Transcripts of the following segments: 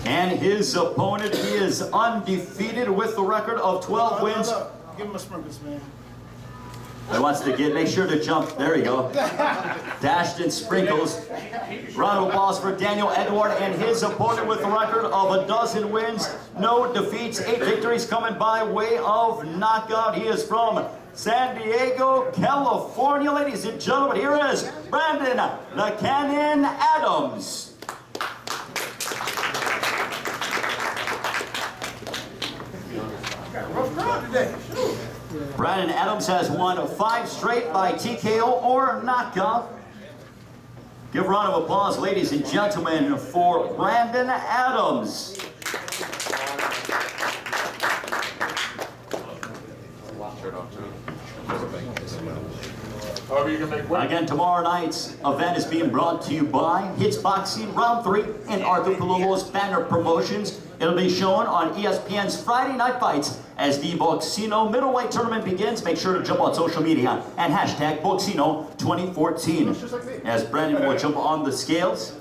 And his opponent, he is undefeated with the record of 12 wins. Give him a sprinkles, man. He wants to make sure to jump. There you go. Dashed in sprinkles. Round of applause for Daniel Edward and his opponent with a record of 12 wins, no defeats, 8 victories coming by way of knockout. He is from San Diego, California. Ladies and gentlemen, here is Brandon "The Cannon" Adams. Rough crowd today. Brandon Adams has won 5 straight by TKO or knockout. Give a round of applause, ladies and gentlemen, for Brandon Adams. Again, tomorrow night's event is being brought to you by Hits Boxing Round 3 and Arthur Palumbo's Banner Promotions. It'll be shown on ESPN's Friday Night Fights as the Boxcino Middleweight Tournament begins. Make sure to jump on social media and hashtag Boxcino 2014. As Brandon will jump on the scales.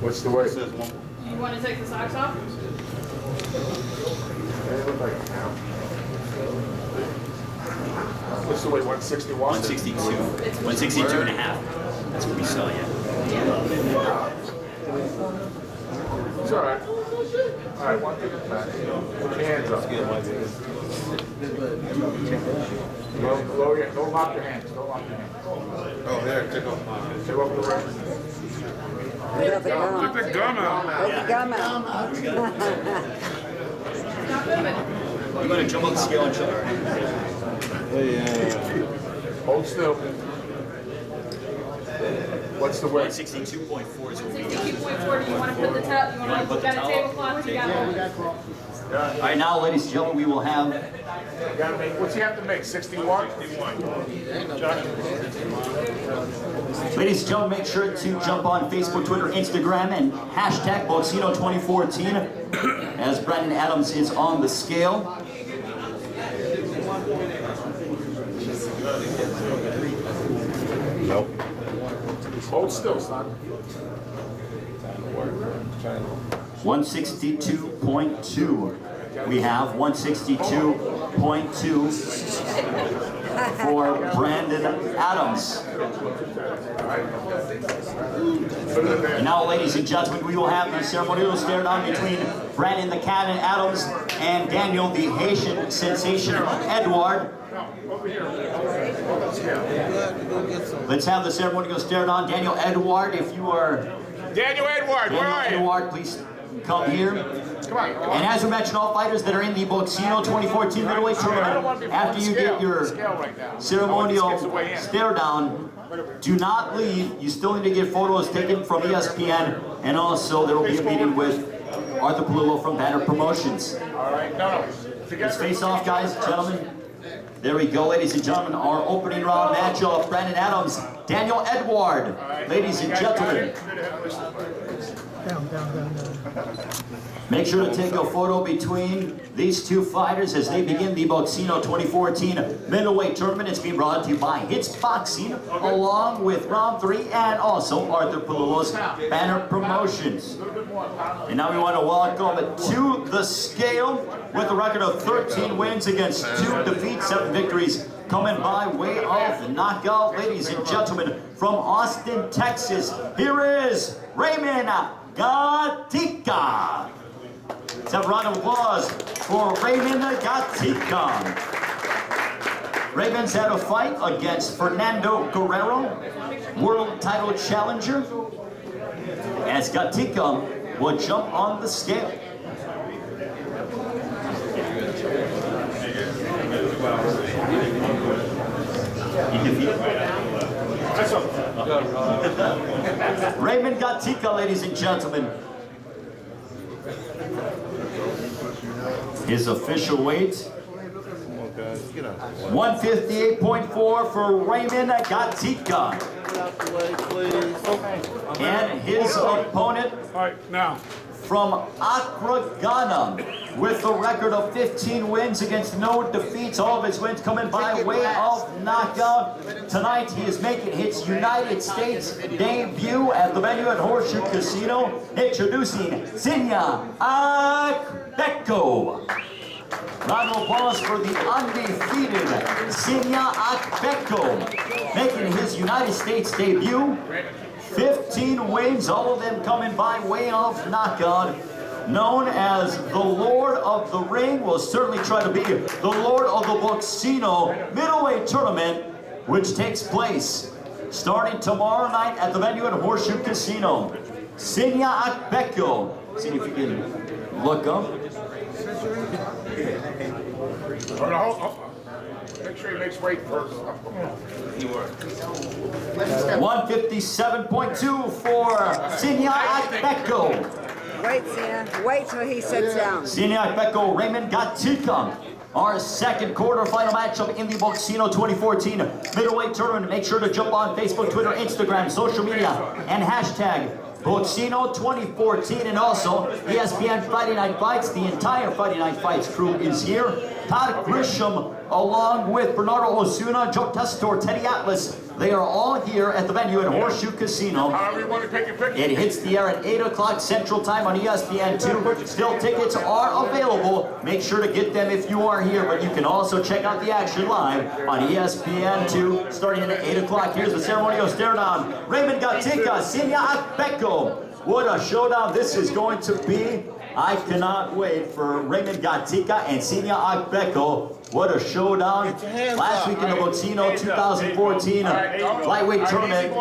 What's the weight? You want to take the socks off? What's the weight? 161? 162. 162 and a half. That's what we saw, yeah. It's all right. All right, one thing at a time. Put your hands up. Don't lock your hands. Don't lock your hands. Oh, there, take off. Take off the record. Get the gum out. Take the gum out. Stop moving. I'm going to jump on the scale and show her. Hold still. What's the weight? 162.4 is what we got. 62.4. Do you want to put the towel? You want to put that tablecloth? You got one. All right, now, ladies and gentlemen, we will have... You gotta make, what's he have to make? 61? Ladies and gentlemen, make sure to jump on Facebook, Twitter, Instagram, and hashtag Boxcino 2014 as Brandon Adams is on the scale. Nope. Hold still, son. 162.2. We have 162.2 for Brandon Adams. And now, ladies and gentlemen, we will have the ceremonial stare down between Brandon "The Cannon" Adams and Daniel "The Haitian Sensation" Edward. Let's have the ceremonial stare down. Daniel Edward, if you are... Daniel Edward, where are you? Edward, please come here. Come on. And as we mentioned, all fighters that are in the Boxcino 2014 Middleweight Tournament, after you get your ceremonial stare down, do not leave. You still need to get photos taken from ESPN, and also there will be a meeting with Arthur Palumbo from Banner Promotions. All right, no. Let's face off, guys, gentlemen. There we go, ladies and gentlemen, our opening round matchup, Brandon Adams, Daniel Edward. Ladies and gentlemen, make sure to take a photo between these two fighters as they begin the Boxcino 2014 Middleweight Tournament. It's being brought to you by Hits Boxing, along with Round 3 and also Arthur Palumbo's Banner Promotions. And now we want to welcome to the scale with a record of 13 wins against 2 defeats, 7 victories, coming by way of knockout. Ladies and gentlemen, from Austin, Texas, here is Raymond Gatica. Let's have a round of applause for Raymond Gatica. Raymond's had a fight against Fernando Guerrero, world title challenger, as Gatica will jump on the scale. Raymond Gatica, ladies and gentlemen. His official weight, 158.4 for Raymond Gatica. And his opponent, All right, now. from Accra, Ghana, with a record of 15 wins against no defeats. All of his wins coming by way of knockout. Tonight he is making his United States debut at the venue at Horseshoe Casino. Introducing Sinya Akbeko. Round of applause for the undefeated Sinya Akbeko, making his United States debut. 15 wins, all of them coming by way of knockout. Known as the Lord of the Ring, will certainly try to be the Lord of the Boxcino Middleweight Tournament, which takes place starting tomorrow night at the venue at Horseshoe Casino. Sinya Akbeko. See if you can look up. Make sure he makes weight first. 157.2 for Sinya Akbeko. Wait, Sinya. Wait till he sits down. Sinya Akbeko, Raymond Gatica. Our second quarterfinal matchup in the Boxcino 2014 Middleweight Tournament. Make sure to jump on Facebook, Twitter, Instagram, social media, and hashtag Boxcino 2014, and also ESPN Friday Night Fights. The entire Friday Night Fights crew is here. Todd Grisham, along with Bernardo Osuna, Joe Tessitore, Teddy Atlas. They are all here at the venue at Horseshoe Casino. However you want to take your picture. It hits the air at 8 o'clock Central Time on ESPN2. Still tickets are available. Make sure to get them if you are here, but you can also check out the action live on ESPN2 starting at 8 o'clock. Here's the ceremonial stare down. Raymond Gatica, Sinya Akbeko. What a showdown this is going to be. I cannot wait for Raymond Gatica and Sinya Akbeko. What a showdown. Last week in the Boxcino 2014 lightweight tournament,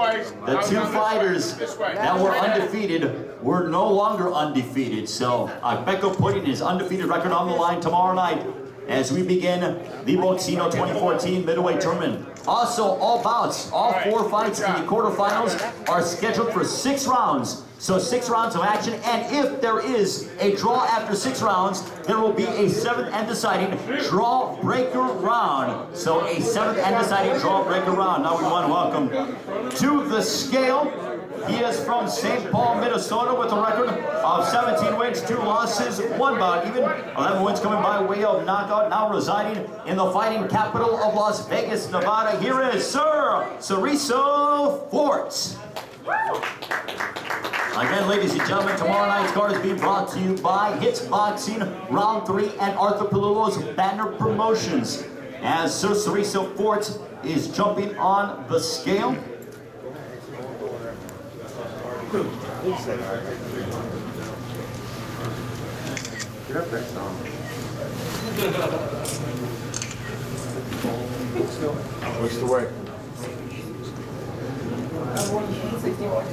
the two fighters that were undefeated were no longer undefeated. So Akbeko putting his undefeated record on the line tomorrow night as we begin the Boxcino 2014 middleweight tournament. Also, all bouts, all 4 fights in the quarterfinals are scheduled for 6 rounds. So 6 rounds of action, and if there is a draw after 6 rounds, there will be a 7th and deciding draw breaker round. So a 7th and deciding draw breaker round. Now we want to welcome to the scale. He is from St. Paul, Minnesota, with a record of 17 wins, 2 losses, 1 bout, even 11 wins coming by way of knockout. Now residing in the fighting capital of Las Vegas, Nevada. Here is Sir Ceriso Forts. Again, ladies and gentlemen, tomorrow night's card is being brought to you by Hits Boxing, Round 3, and Arthur Palullo's Banner Promotions. As Sir Ceriso Forts is jumping on the scale. Get up there, Tom. What's the weight?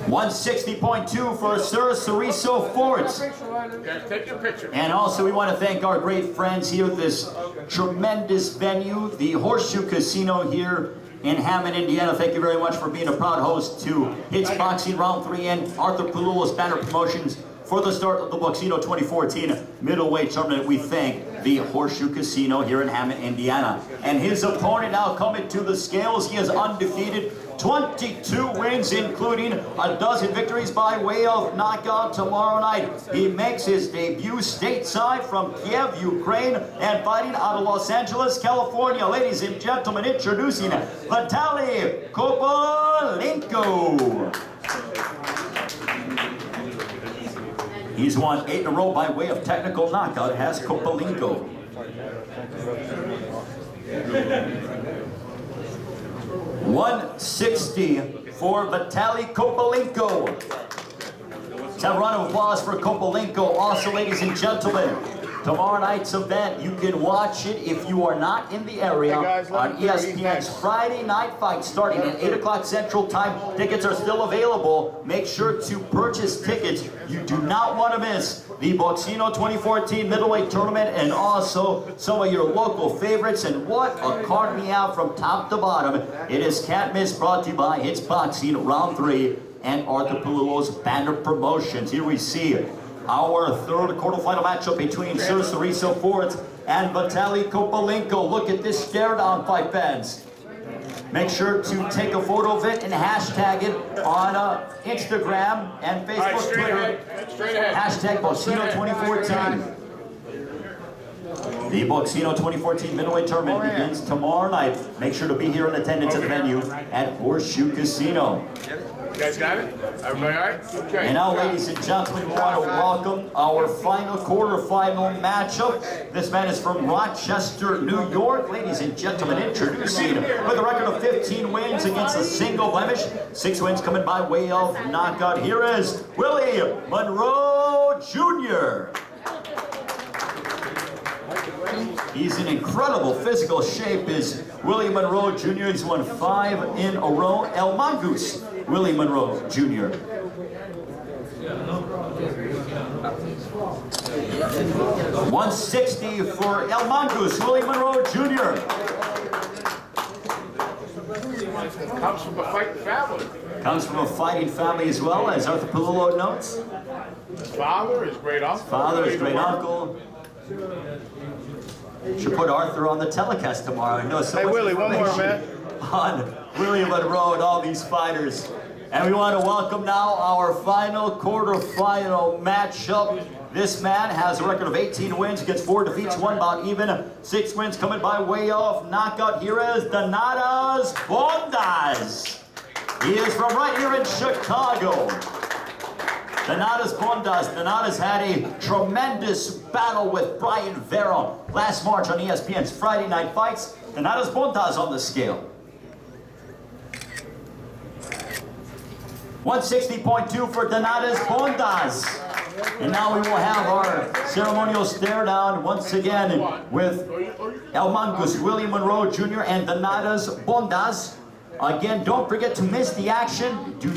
160.2 for Sir Ceriso Forts. Okay, take your picture. And also we want to thank our great friends here at this tremendous venue, the Horseshoe Casino here in Hammond, Indiana. Thank you very much for being a proud host to Hits Boxing Round 3 and Arthur Palullo's Banner Promotions for the start of the Boxcino 2014 middleweight tournament. We thank the Horseshoe Casino here in Hammond, Indiana. And his opponent now coming to the scales. He is undefeated, 22 wins, including a dozen victories by way of knockout tomorrow night. He makes his debut stateside from Kiev, Ukraine, and fighting out of Los Angeles, California. Ladies and gentlemen, introducing Vitaly Kovalenko. He's won 8 in a row by way of technical knockout, has Kovalenko. 160 for Vitaly Kovalenko. Let's have a round of applause for Kovalenko. Also, ladies and gentlemen, tomorrow night's event, you can watch it if you are not in the area on ESPN's Friday Night Fight starting at 8 o'clock Central Time. Tickets are still available. Make sure to purchase tickets. You do not want to miss the Boxcino 2014 middleweight tournament and also some of your local favorites. And what a card we have from top to bottom. It is Can't Miss, brought to you by Hits Boxing Round 3 and Arthur Palullo's Banner Promotions. Here we see our third quarterfinal matchup between Sir Ceriso Forts and Vitaly Kovalenko. Look at this stare down fight, fans. Make sure to take a photo of it and hashtag it on Instagram and All right, Facebook, straight Twitter. ahead. Straight ahead. Hashtag Boxcino 2014. The Boxcino 2014 Middleweight Tournament begins tomorrow night. Make sure to be here in attendance at the venue at Horseshoe Casino. You guys got it? Everybody all right? Okay. And now, ladies and gentlemen, we want to welcome our final quarterfinal matchup. This man is from Rochester, New York. Ladies and gentlemen, introducing with a record of 15 wins against a single blemish. 6 wins coming by way of knockout. Here is Willie Monroe Jr. He's in incredible physical shape. Is Willie Monroe Jr. He's won 5 in a row. El Mongoose, Willie Monroe Jr. $160 for El Mongoose, Willie Monroe Jr. Comes from a fighting family. Comes from a fighting family as well, as Arthur Palullo notes. His father, his great uncle. Father, his great uncle. Should put Arthur on the telecast tomorrow. I know so much Willie, one more, information on Willie Monroe and all these fighters. And we want to welcome now our final quarterfinal matchup. This man has a record of 18 wins against 4 defeats, 1 bout even. 6 wins coming by way of knockout. Here is Donatas Bondas. He is from right here in Chicago. Donatas Bondas. Donatas had a tremendous battle with Brian Vera last March on ESPN's Friday Night Fights. Donatas Bondas on the scale. 160.2 for Donatas Bondas. And now we will have our ceremonial stare down once again with El Mongoose, Willie Monroe Jr. and Donatas Bondas. Again, don't forget to miss the action. You do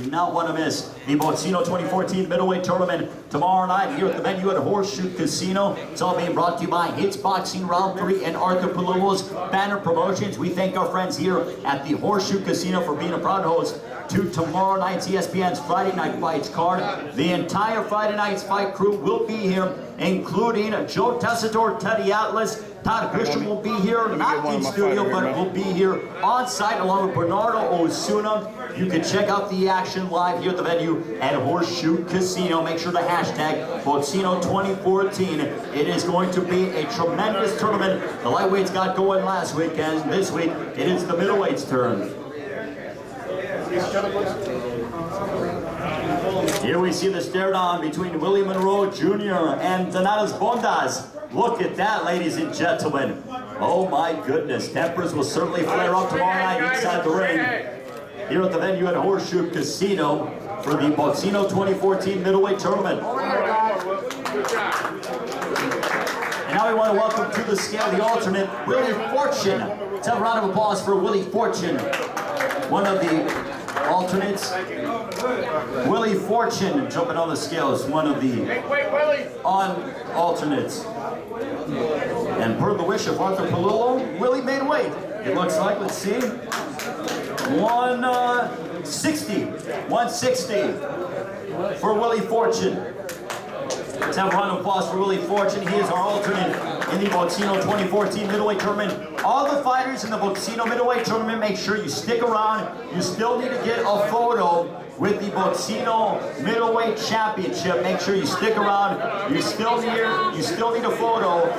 not want to miss the Boxcino 2014 Middleweight Tournament tomorrow night here at the venue at Horseshoe Casino. It's all being brought to you by Hits Boxing Round 3 and Arthur Palullo's Banner Promotions. We thank our friends here at the Horseshoe Casino for being a proud host to tomorrow night's ESPN's Friday Night Fights card. The entire Friday night's fight crew will be here, including Joe Tessitore, Teddy Atlas. Todd Grisham will be here, not in studio, but will be here on site along with Bernardo Osuna. You can check out the action live here at the venue at Horseshoe Casino. Make sure to hashtag Boxcino 2014. It is going to be a tremendous tournament. The lightweights got going last week, and this week it is the middleweights' turn. Here we see the stare down between Willie Monroe Jr. and Donatas Bondas. Look at that, ladies and gentlemen. Oh my goodness. Tempers will certainly flare up tomorrow night inside the ring here at the venue at Horseshoe Casino for the Boxcino 2014 Middleweight Tournament. And now we want to welcome to the scale the alternate, Willie Fortune. Let's have a round of applause for Willie Fortune, one of the alternates. Willie Fortune jumping on the scales, one of the alternates. And per the wish of Arthur Palullo, Willie made weight. It looks like, let's see, 160 for Willie Fortune. Let's have a round of applause for Willie Fortune. He is our alternate in the Boxcino 2014 Middleweight Tournament. All the fighters in the Boxcino Middleweight Tournament, make sure you stick around. You still need to get a photo with the Boxcino Middleweight Championship. Make sure you stick around. You still need a photo.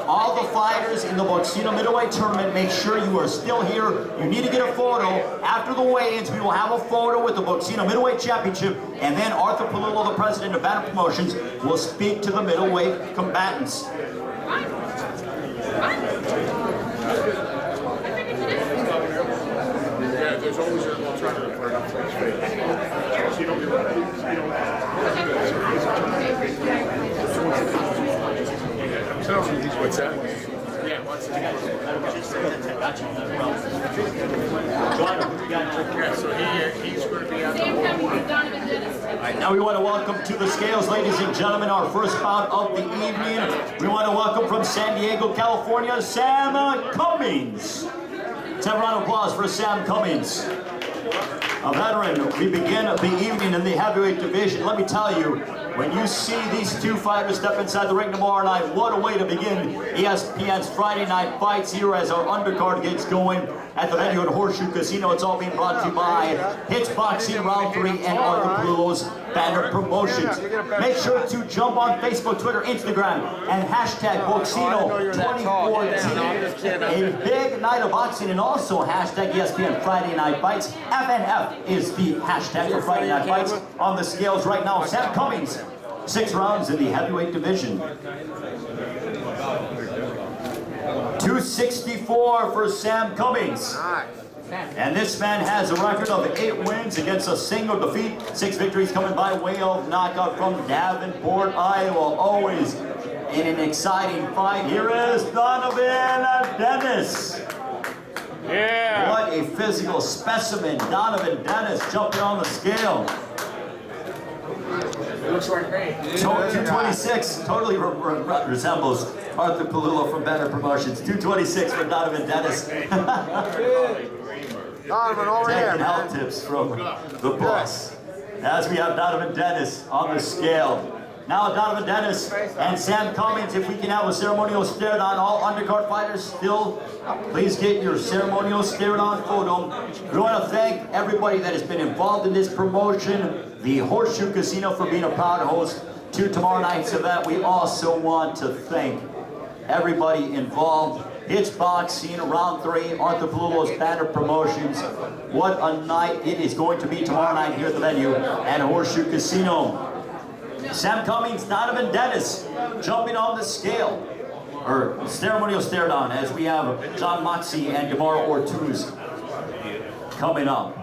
All the fighters in the Boxcino Middleweight Tournament, make sure you are still here. You need to get a photo. After the weigh-ins, we will have a photo with the Boxcino Middleweight Championship, and then Arthur Palullo, the president of Banner Promotions, will speak to the middleweight combatants. Yeah, there's always an alternative for enough face. What's that? Yeah, what's that? Yeah, so he's going to be on the Now we want to welcome to the scales, ladies and gentlemen, our first bout of the evening. We want to welcome from San Diego, California, Sam Cummings. Let's have a round of applause for Sam Cummings, a veteran. We begin the evening in the heavyweight division. Let me tell you, when you see these two fighters step inside the ring tomorrow night, what a way to begin ESPN's Friday Night Fights here as our undercard gets going at the venue at Horseshoe Casino. It's all being brought to you by Hits Boxing Round 3 and Arthur Palulo's Banner Promotions. Make sure to jump on Facebook, Twitter, Instagram, and hashtag Boxcino 2014. A big night of boxing, and also hashtag ESPN Friday Night Fights. FNF is the hashtag for Friday Night Fights. On the scales right now, Sam Cummings, 6 rounds in the heavyweight division. 264 for Sam Cummings. And this man has a record of 8 wins against a single defeat. 6 victories coming by way of knockout from Davenport, Iowa. Always in an exciting fight. Here is Donovan Dennis. Yeah. What a physical specimen. Donovan Dennis jumping on the scale. It looks like me. 226 totally resembles Arthur Palulo from Banner Promotions. 226 for Donovan Dennis. Donovan, over here, Taking health man. tips from the boss. As we have Donovan Dennis on the scale. Now Donovan Dennis and Sam Cummings, if we can have a ceremonial stare down. All undercard fighters still, please get your ceremonial stare down photo. We want to thank everybody that has been involved in this promotion. The Horseshoe Casino for being a proud host to tomorrow night's event. We also want to thank everybody involved. It's Boxing Round 3, Arthur Palulo's Banner Promotions. What a night it is going to be tomorrow night here at the venue at Horseshoe Casino. Sam Cummings, Donovan Dennis jumping on the scale, or ceremonial stare down, as we have John Moxie and Demar Ortiz coming up.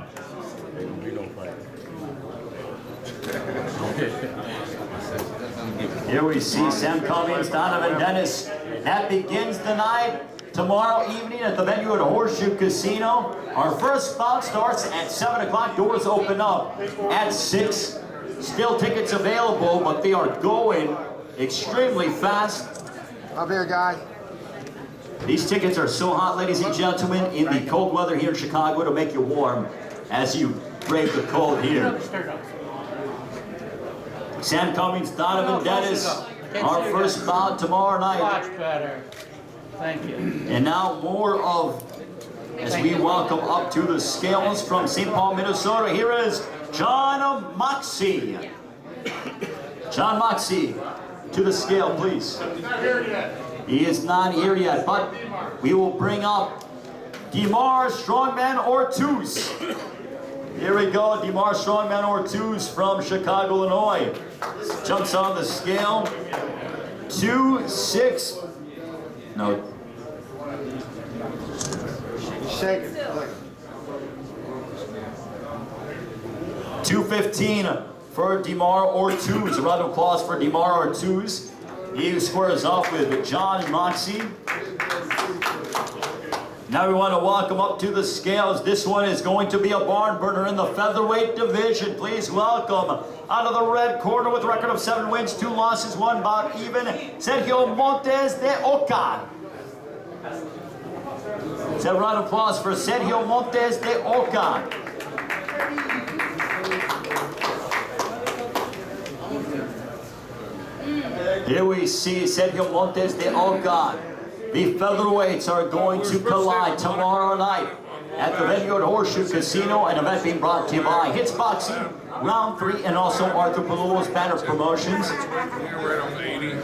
Here we see Sam Cummings, Donovan Dennis. That begins the night tomorrow evening at the venue at Horseshoe Casino. Our first bout starts at 7 o'clock. Doors open up at 6. Still tickets available, but they are going extremely fast. Up here, guys. These tickets are so hot, ladies and gentlemen, in the cold weather here in Chicago to make you warm as you brave the cold here. Sam Cummings, Donovan Dennis, our first bout tomorrow night. Much better. Thank you. And now more of, as we welcome up to the scales from St. Paul, Minnesota, here is John Moxie. John Moxie, to the scale, please. He is not here yet, but we will bring up Demar Strongman Ortiz. Here we go, Demar Strongman Ortiz from Chicago, Illinois. Jumps on the scale. 2-6. No. Shake it. 215 for Demar Ortiz. A round of applause for Demar Ortiz. He squares off with John Moxie. Now we want to welcome up to the scales. This one is going to be a barn burner in the featherweight division. Please welcome, out of the red corner with a record of 7 wins, 2 losses, 1 bout even, Sergio Montes de Oca. Let's have a round of applause for Sergio Montes de Oca. Here we see Sergio Montes de Oca. The featherweights are going to collide tomorrow night at the venue at Horseshoe Casino, an event being brought to you by Hits Boxing Round 3 and also Arthur Palulo's Banner Promotions. Right on the 80.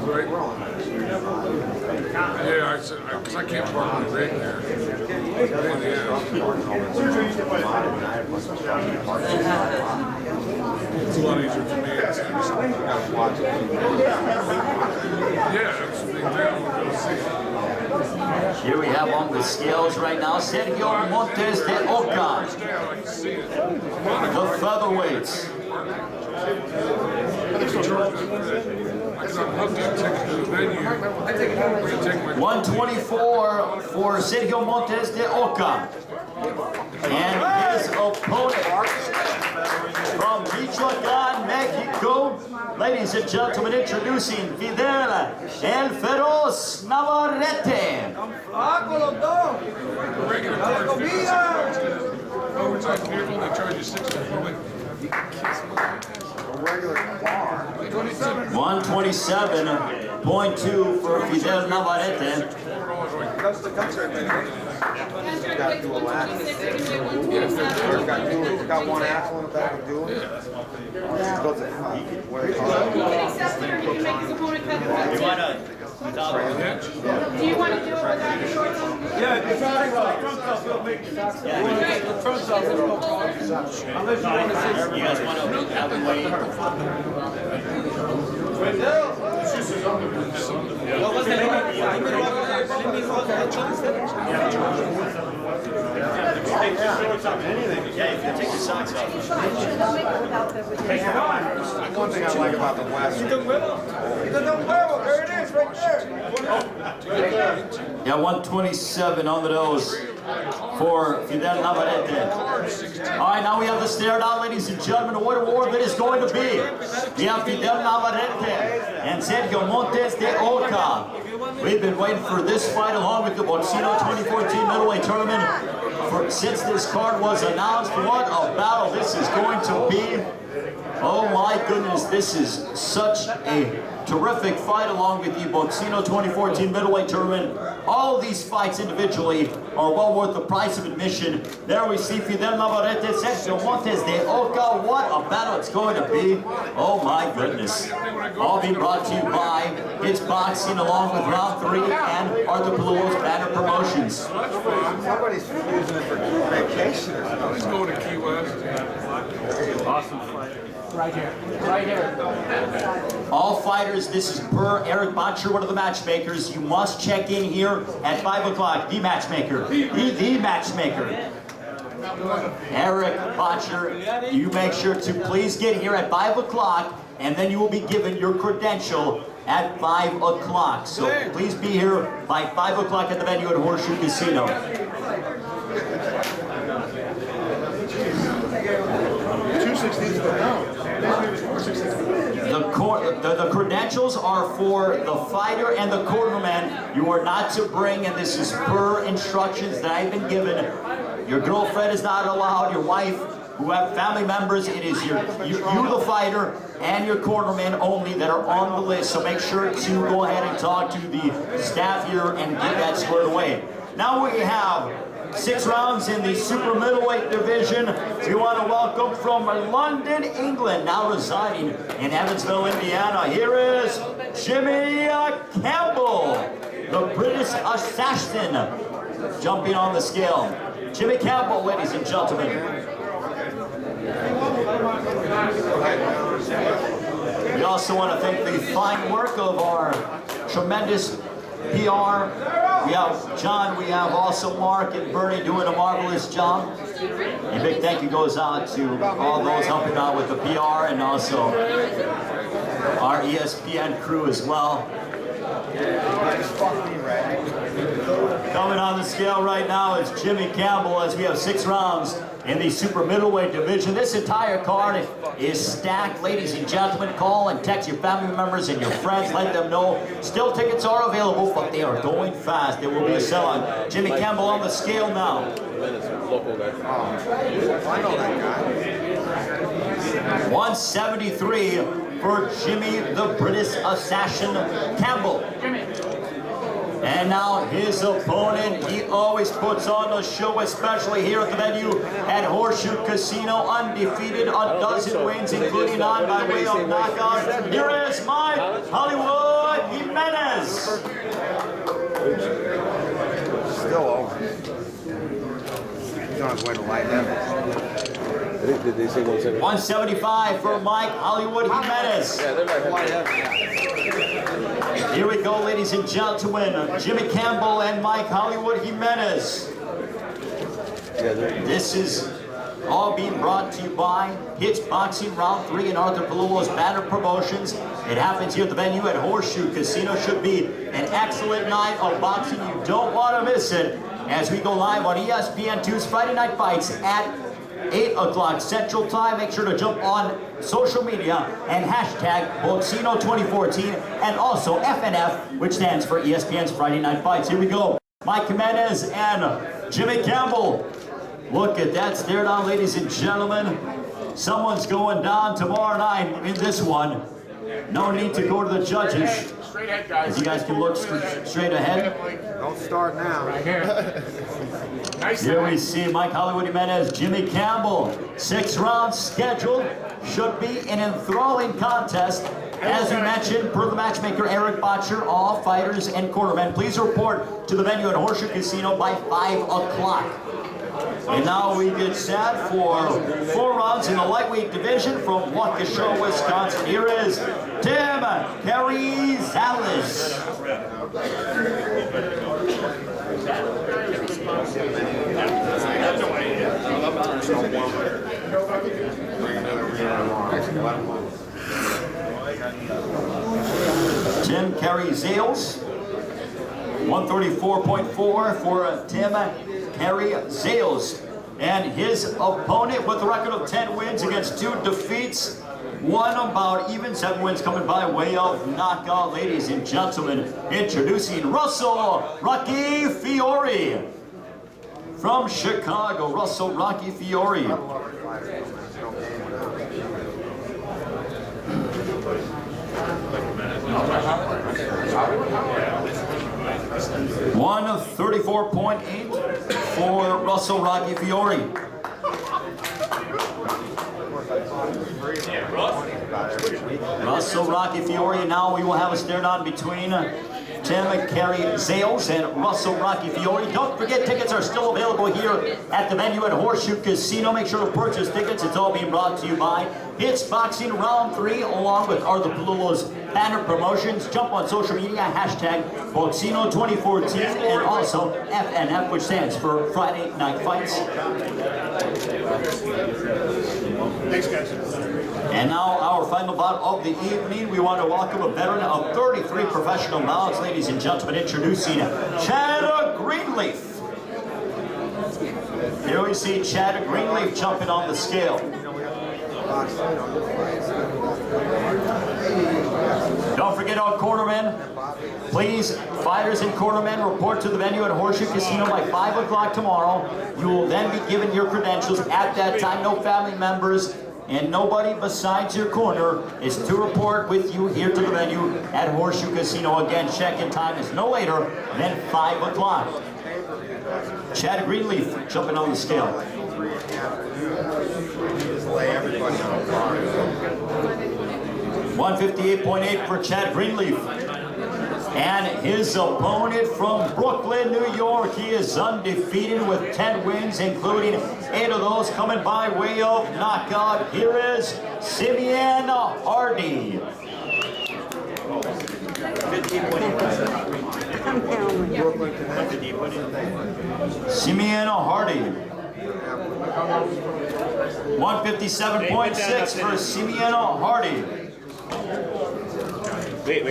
Right. Yeah, because I can't park on the rig there. It's a lot easier for me. Yeah, that's the thing. Here we have on the scales right now, Sergio Montes de Oca. The featherweights. 124 for Sergio Montes de Oca. And his opponent from Michoacán, Mexico, ladies and gentlemen, introducing Fidel El Feroz Navarrete. Overtime vehicle, they charge you $64. regular car. 127.2 for Fidel Navarrete. That's the concert. Got to do a lap. Got one axle in the back of doing it. Built it. What do they call it? You can accept it or you can make his opponent cut the cut. Do you want to do it without the shorts on? Yeah, the front stuff will make it. Right. The front stuff will go unless you want to say. You guys want to have a wait? What was the Yeah, you can take your socks off. One thing I like about the West. There it is, right there. Yeah, 127 on the nose for Fidel Navarrete. All right, now we have the stare down, ladies and gentlemen. What award it is going to be? We have Fidel Navarrete and Sergio Montes de Oca. We've been waiting for this fight along with the Boxcino 2014 Middleweight Tournament since this card was announced. What a battle this is going to be. Oh my goodness, this is such a terrific fight along with the Boxcino 2014 Middleweight Tournament. All of these fights individually are well worth the price of admission. There we see Fidel Navarrete, Sergio Montes de Oca. What a battle it's going to be. Oh my goodness. All being brought to you by It's Boxing along with Round 3 and Arthur Palullo's Banner Promotions. Somebody's using it for vacation or something. Let's go to Key West. Awesome fight. Right here. Right here. All fighters, this is per Eric Botcher, one of the matchmakers. You must check in here at 5 o'clock. The matchmaker. The matchmaker. Eric Botcher, you make sure to please get here at 5 o'clock, and then you will be given your credential at 5 o'clock. So please be here by 5 o'clock at the venue at Horseshoe Casino. The credentials are for the fighter and the cornerman. You are not to bring, and this is per instructions that I've been given. Your girlfriend is not allowed, your wife, who have family members. It is you the fighter, and your cornerman only that are on the list. So make sure to go ahead and talk to the staff here and get that squared away. Now we have 6 rounds in the super middleweight division. We want to welcome from London, England, now residing in Evansville, Indiana. Here is Jimmy Campbell, the British assassin, jumping on the scale. Jimmy Campbell, ladies and gentlemen. We also want to thank the fine work of our tremendous PR. We have John, we have also Mark and Bernie doing a marvelous job. A big thank you goes out to all those helping out with the PR and also our ESPN crew as well. Coming on the scale right now is Jimmy Campbell as we have 6 rounds in the super middleweight division. This entire card is stacked. Ladies and gentlemen, call and text your family members and your friends. Let them know. Still tickets are available, but they are going fast. There will be a sellout. Jimmy Campbell on the scale now. I know that guy. 173 for Jimmy the British Assassin Campbell. And now his opponent, he always puts on the show, especially here at the venue at Horseshoe Casino, undefeated, a dozen wins, including 9 by way of knockout. Here is Mike Hollywood Jimenez. Still over. He's on his way to light heavy. Did they say 170? 175 for Mike Hollywood Jimenez. Yeah, they're like Here we go, ladies and gentlemen. Jimmy Campbell and Mike Hollywood Jimenez. This is all being brought to you by Hits Boxing Round 3 and Arthur Palullo's Banner Promotions. It happens here at the venue at Horseshoe Casino. Should be an excellent night of boxing. You don't want to miss it as we go live on ESPN2's Friday Night Fights at 8 o'clock Central Time. Make sure to jump on social media and hashtag Boxcino 2014 and also FNF, which stands for ESPN's Friday Night Fights. Here we go. Mike Jimenez and Jimmy Campbell. Look at that stare down, ladies and gentlemen. Someone's going down tomorrow night in this one. No need to go to the judges. Straight ahead, guys. As you guys can look straight ahead. Don't start now. Right here. Nice. Here we see Mike Hollywood Jimenez, Jimmy Campbell. 6 rounds scheduled. Should be an enthralling contest. As we mentioned, per the matchmaker Eric Botcher, all fighters and cornermen, please report to the venue at Horseshoe Casino by 5 o'clock. And now we get set for 4 rounds in the lightweight division from Waukesha, Wisconsin. Here is Tim Carrizales. Tim Carrizales, 134.4 for Tim Carrizales. And his opponent with a record of 10 wins against 2 defeats. One about even, 7 wins coming by way of knockout. Ladies and gentlemen, introducing Russell Rocky Fiore. From Chicago, Russell Rocky Fiore. 134.8 for Russell Rocky Fiore. Russell Rocky Fiore. Now we will have a stare down between Tim Carrizales and Russell Rocky Fiore. Don't forget, tickets are still available here at the venue at Horseshoe Casino. Make sure to purchase tickets. It's all being brought to you by Hits Boxing Round 3, along with Arthur Palullo's banner promotions. Jump on social media, hashtag Boxcino 2014, and also FNF, which stands for Friday Night Fights. Thanks, guys. And now our final bout of the evening. We want to welcome a veteran of 33 professional bouts, ladies and gentlemen, introducing Chad Greenleaf. Here we see Chad Greenleaf jumping on the scale. Don't forget our cornermen. Please, fighters and cornermen, report to the venue at Horseshoe Casino by 5 o'clock tomorrow. You will then be given your credentials. At that time, no family members and nobody besides your corner is to report with you here to the venue at Horseshoe Casino. Again, check-in time is no later than 5 o'clock. Chad Greenleaf jumping on the scale. 158.8 for Chad Greenleaf. And his opponent from Brooklyn, New York, he is undefeated with 10 wins, including 8 of those coming by way of knockout. Here is Simeon Hardy. Simeon Hardy. 157.6 for Simeon Hardy. Wait.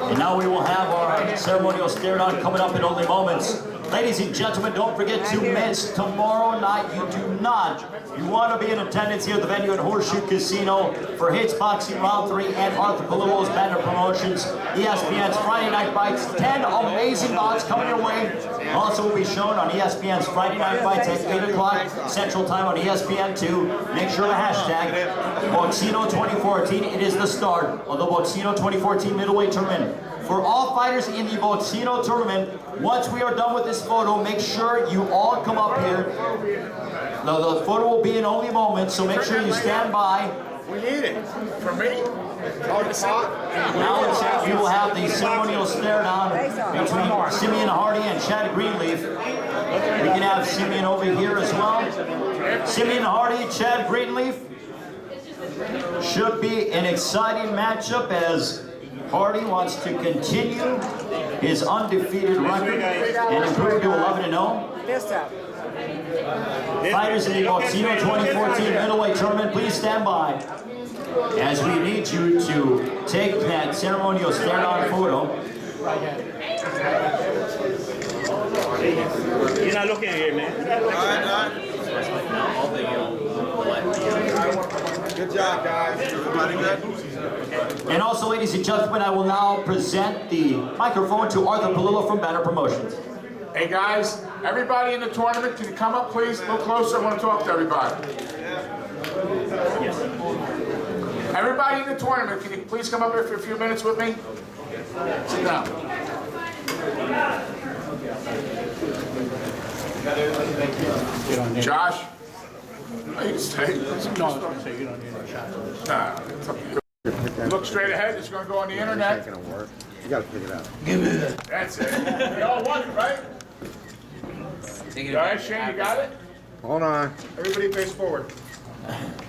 And now we will have our ceremonial stare down coming up in only moments. Ladies and gentlemen, don't forget to miss tomorrow night. You do not. You want to be in attendance here at the venue at Horseshoe Casino for Hits Boxing Round 3 and Arthur Palullo's banner promotions. ESPN's Friday Night Fights. 10 amazing bouts coming your way. Also will be shown on ESPN's Friday Night Fights at 8 o'clock Central Time on ESPN2. Make sure to hashtag Boxcino 2014. It is the start of the Boxcino 2014 Middleweight Tournament. For all fighters in the Boxcino Tournament, once we are done with this photo, make sure you all come up here. The photo will be in only moments, so make sure you stand by. We need it. For me? Now we will have the ceremonial stare down between Simeon Hardy and Chad Greenleaf. We can have Simeon over here as well. Simeon Hardy, Chad Greenleaf. Should be an exciting matchup as Hardy wants to continue his undefeated record and improve to 11-0. Fighters in the Boxcino 2014 Middleweight Tournament, please stand by as we need you to take that ceremonial stare-down photo. You're not looking here, man. Good job, guys. Everybody good? And also, ladies and gentlemen, I will now present the microphone to Arthur Palullo from Banner Promotions. Hey guys, everybody in the tournament, can you come up please? A little closer, I want to talk to everybody. Everybody in the tournament, can you please come up here for a few minutes with me? Sit down. Josh? Oh, you can stay. No, I was going to say you don't need a shot. Nah, it's okay. Look straight ahead, it's going to go on the internet. It's gonna work. You gotta pick it up. That's it. We all want it, right? All right, Shane, you got it? Hold on. Everybody face forward.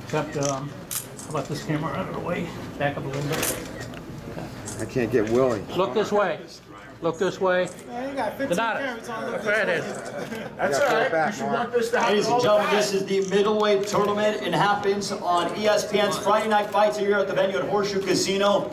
Except, how about this camera out of the way? Back up a little bit. I can't get Willie. Look this way. Look this way. You got 15 cameras on the There it is. That's all right. You should want this to happen Ladies all and the gentlemen, time. this is the middleweight tournament. It happens on ESPN's Friday Night Fights here at the venue at Horseshoe Casino.